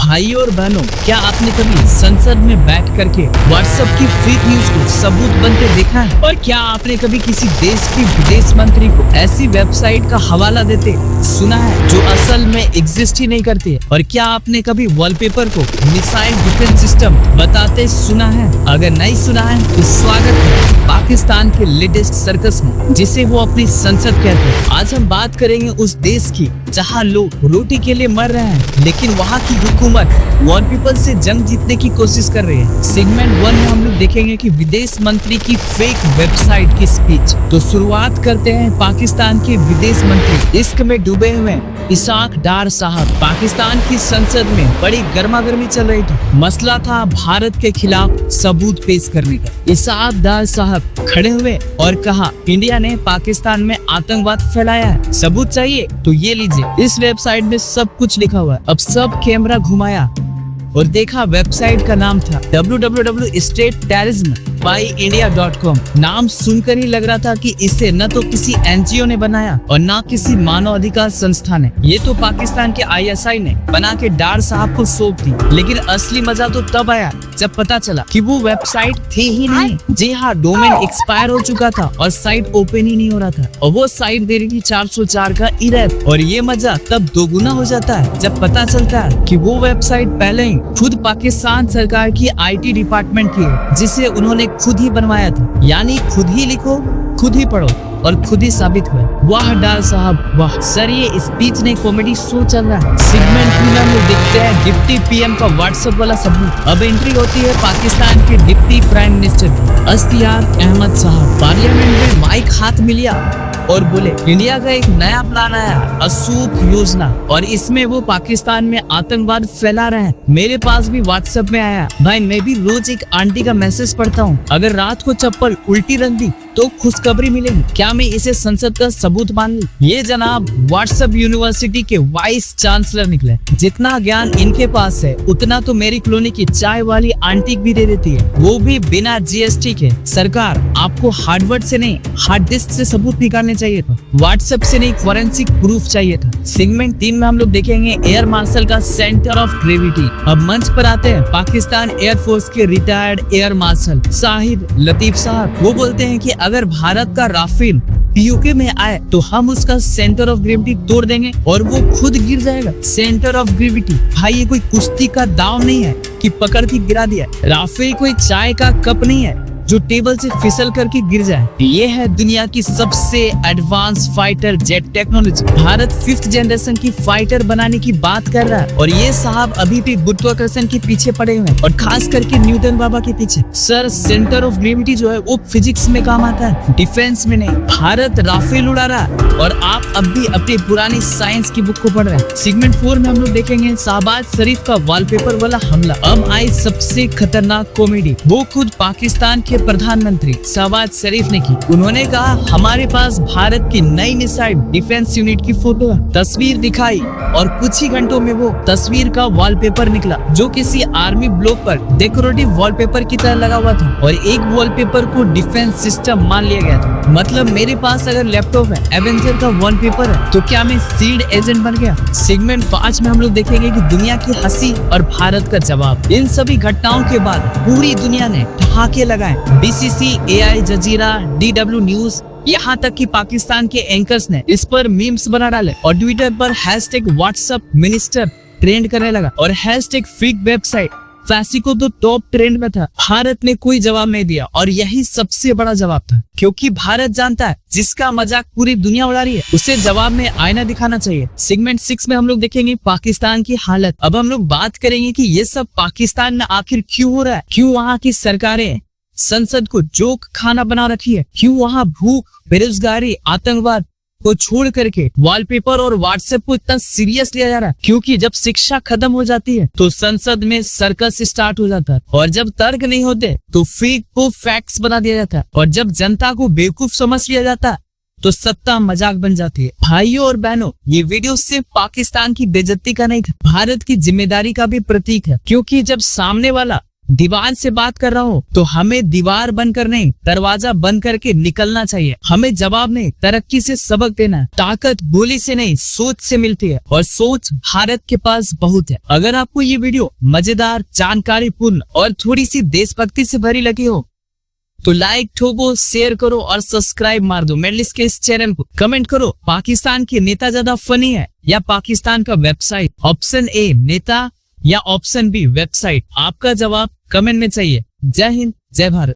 भाइयों और बहनों, क्या आपने कभी संसद में बैठ करके व्हाट्सएप की फेक न्यूज को सबूत बनते देखा है? और क्या आपने कभी किसी देश के विदेश मंत्री को ऐसी वेबसाइट का हवाला देते सुना है जो असल में एग्जिस्ट ही नहीं करती है? और क्या आपने कभी वॉलपेपर को मिसाइल डिफेंस सिस्टम बताते सुना है? अगर नहीं सुना है तो स्वागत है पाकिस्तान के लेटेस्ट सर्कस में, जिसे वो अपनी संसद कहते हैं। आज हम बात करेंगे उस देश की जहाँ लोग रोटी के लिए मर रहे हैं, लेकिन वहाँ की हुकूमत वॉलपेपर से जंग जीतने की कोशिश कर रही है। सेगमेंट 1 में हम लोग देखेंगे कि विदेश मंत्री की फेक वेबसाइट की स्पीच। तो शुरुआत करते हैं पाकिस्तान के विदेश मंत्री इश्क में डूबे हुए इसाक डार साहब। पाकिस्तान की संसद में बड़ी गर्मा गर्मी चल रही थी। मसला था भारत के खिलाफ सबूत पेश करने का। इसाक डार साहब खड़े हुए और कहा, इंडिया ने पाकिस्तान में आतंकवाद फैलाया है, सबूत चाहिए तो ये लीजिए। इस वेबसाइट में सब कुछ लिखा हुआ है। अब सब कैमरा घुमाया और देखा वेबसाइट का नाम था www.stateterrorismbyyindia.com। नाम सुनकर ही लग रहा था कि इसे न तो किसी एनजीओ ने बनाया और न किसी मानव अधिकार संस्था ने। ये तो पाकिस्तान के ISI ने बना के डार साहब को सौंप दी। लेकिन असली मजा तो तब आया जब पता चला कि वो वेबसाइट थी ही नहीं। जी हाँ, डोमेन एक्सपायर हो चुका था और साइट ओपन ही नहीं हो रहा था। और वो साइट दे रही थी 404 का इरर। और ये मजा तब दोगुना हो जाता है जब पता चलता है कि वो वेबसाइट पहले ही खुद पाकिस्तान सरकार की IT डिपार्टमेंट की है, जिसे उन्होंने खुद ही बनवाया था। यानी खुद ही लिखो, खुद ही पढ़ो और खुद ही साबित हुआ। वाह डार साहब वाह। सर, ये स्पीच नहीं कॉमेडी शो चल रहा है। सेगमेंट 2 में हम लोग देखते हैं डिप्टी PM का व्हाट्सएप वाला सबूत। अब एंट्री होती है पाकिस्तान के डिप्टी प्राइम मिनिस्टर अख्तियार अहमद साहब। पार्लियामेंट में माइक हाथ में लिया और बोले, इंडिया का एक नया प्लान आया, असूक योजना, और इसमें वो पाकिस्तान में आतंकवाद फैला रहे हैं। मेरे पास भी व्हाट्सएप में आया। भाई, मैं भी रोज एक आंटी का मैसेज पढ़ता हूँ। अगर रात को चप्पल उल्टी रख दी तो खुशखबरी मिलेगी। क्या मैं इसे संसद का सबूत मान लूं? ये जनाब व्हाट्सएप यूनिवर्सिटी के वाइस चांसलर निकले। जितना ज्ञान इनके पास है उतना तो मेरी कॉलोनी की चाय वाली आंटी भी दे देती है, वो भी बिना GST के। सरकार, आपको हार्डवर्ड से नहीं, हार्ड डिस्क से सबूत निकालने चाहिए था, व्हाट्सएप से नहीं, फॉरेंसिक प्रूफ चाहिए था। सेगमेंट 3 में हम लोग देखेंगे एयर मार्शल का सेंटर ऑफ ग्रेविटी। अब मंच पर आते हैं पाकिस्तान एयरफोर्स के retired air marshal Shahid Latif साहब। वो बोलते हैं कि अगर भारत का राफेल PUK में आए तो हम उसका सेंटर ऑफ ग्रेविटी तोड़ देंगे और वो खुद गिर जाएगा। सेंटर ऑफ ग्रेविटी, भाई ये कोई कुश्ती का दाव नहीं है कि पकड़ के गिरा दिया। राफेल कोई चाय का कप नहीं है जो टेबल से फिसल करके गिर जाए। ये है दुनिया की सबसे advance fighter jet technology. Bharat 5th generation की फाइटर बनाने की बात कर रहा है और ये साहब अभी भी गुरुत्वाकर्षण के पीछे पड़े हुए हैं, और खास करके न्यूटन बाबा के पीछे। सर, सेंटर ऑफ ग्रेविटी जो है वो फिजिक्स में काम आता है, डिफेंस में नहीं। भारत राफेल उड़ा रहा है और आप अब भी अपनी पुरानी साइंस की बुक को पढ़ रहे हैं। सेगमेंट 4 में हम लोग देखेंगे शहबाज शरीफ का वॉलपेपर वाला हमला। अब आई सबसे खतरनाक कॉमेडी। वो खुद पाकिस्तान के प्रधानमंत्री शहबाज शरीफ ने की। उन्होंने कहा, हमारे पास भारत की नई मिसाइल डिफेंस यूनिट की फोटो है। तस्वीर दिखाई और कुछ ही घंटों में वो तस्वीर का वॉलपेपर निकला जो किसी आर्मी ब्लॉक पर डेकोरेटिव वॉलपेपर की तरह लगा हुआ था, और एक वॉलपेपर को डिफेंस सिस्टम मान लिया गया था। मतलब मेरे पास अगर लैपटॉप है, एवेंजर का वॉलपेपर है, तो क्या मैं सीड एजेंट बन गया? सेगमेंट 5 में हम लोग देखेंगे कि दुनिया की हंसी और भारत का जवाब। इन सभी घटनाओं के बाद पूरी दुनिया ने ठहाके लगाए। BCC, AI, जजीरा, DW न्यूज, यहाँ तक कि पाकिस्तान के एंकर्स ने इस पर मीम्स बना डाले और ट्विटर पर #WhatsApp मिनिस्टर ट्रेंड करने लगा और #फेक वेबसाइट फैसी को तो टॉप ट्रेंड में था। भारत ने कोई जवाब नहीं दिया और यही सबसे बड़ा जवाब था, क्योंकि भारत जानता है जिसका मजाक पूरी दुनिया उड़ा रही है उसे जवाब में आईना दिखाना चाहिए। सेगमेंट 6 में हम लोग देखेंगे पाकिस्तान की हालत। अब हम लोग बात करेंगे कि ये सब पाकिस्तान में आखिर क्यों हो रहा है, क्यों वहाँ की सरकारें संसद को जोक खाना बना रखी है, क्यों वहाँ भूख, बेरोजगारी, आतंकवाद को छोड़ करके वॉलपेपर और व्हाट्सएप को इतना सीरियस लिया जा रहा है। क्योंकि जब शिक्षा खत्म हो जाती है तो संसद में सर्कस स्टार्ट हो जाता है, और जब तर्क नहीं होते तो फेक को फैक्ट्स बना दिया जाता है, और जब जनता को बेवकूफ समझ लिया जाता है तो सत्ता मजाक बन जाती है। भाइयों और बहनों, ये वीडियो सिर्फ पाकिस्तान की बेइज्जती का नहीं था, भारत की जिम्मेदारी का भी प्रतीक है। क्योंकि जब सामने वाला दीवार से बात कर रहा हूँ तो हमें दीवार बनकर नहीं, दरवाजा बंद करके निकलना चाहिए। हमें जवाब नहीं, तरक्की से सबक देना है। ताकत गोली से नहीं, सोच से मिलती है, और सोच भारत के पास बहुत है। अगर आपको ये वीडियो मजेदार, जानकारीपूर्ण और थोड़ी सी देशभक्ति से भरी लगी हो तो लाइक ठोको, शेयर करो और सब्सक्राइब मार दो मेडलिस्ट के इस चैनल को। कमेंट करो, पाकिस्तान के नेता ज्यादा फनी है या पाकिस्तान का वेबसाइट? ऑप्शन ए नेता या ऑप्शन बी वेबसाइट? आपका जवाब कमेंट में चाहिए। जय हिंद, जय भारत।